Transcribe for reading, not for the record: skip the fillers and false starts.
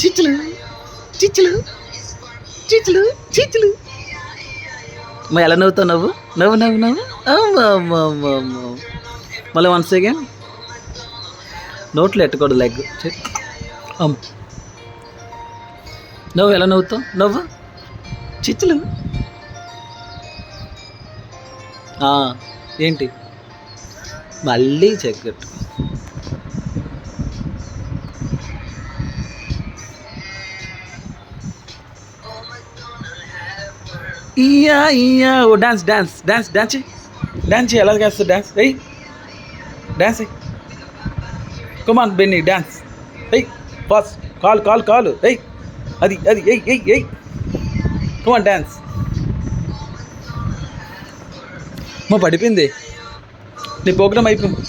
చిచ్చులు చిచ్చులు చిచ్చులు చిచ్చులు. మా ఎలా నవ్వుతావు? నవ్వు నవ్వు నవ్వు నవ్వు. అమ్మ. మళ్ళీ వన్స్ అగైన్. నోట్లో ఎట్టకూడదు లెగ్. అమ్మ. నవ్వు ఎలా నవ్వుతావు? నవ్వు చిచ్చులు. ఏంటి మళ్ళీ చెక్కట్టు. ఇయ్యా ఇయ్యా. ఓ డాన్స్ డాన్స్ డాన్స్ డాన్స్ చెయ్యి. డాన్స్ చెయ్యి. ఎలా చేస్తావు డాన్స్? వెయ్యి డాన్స్ అయ్యి. కమాన్ బెన్నీ డాన్స్ ఎయ్. ఫాస్ట్ కాలు ఎయ్. అది ఎయ్. Come on dance. మా పడిపోయింది నీ ప్రోగ్రామ్ అయిపోయింది.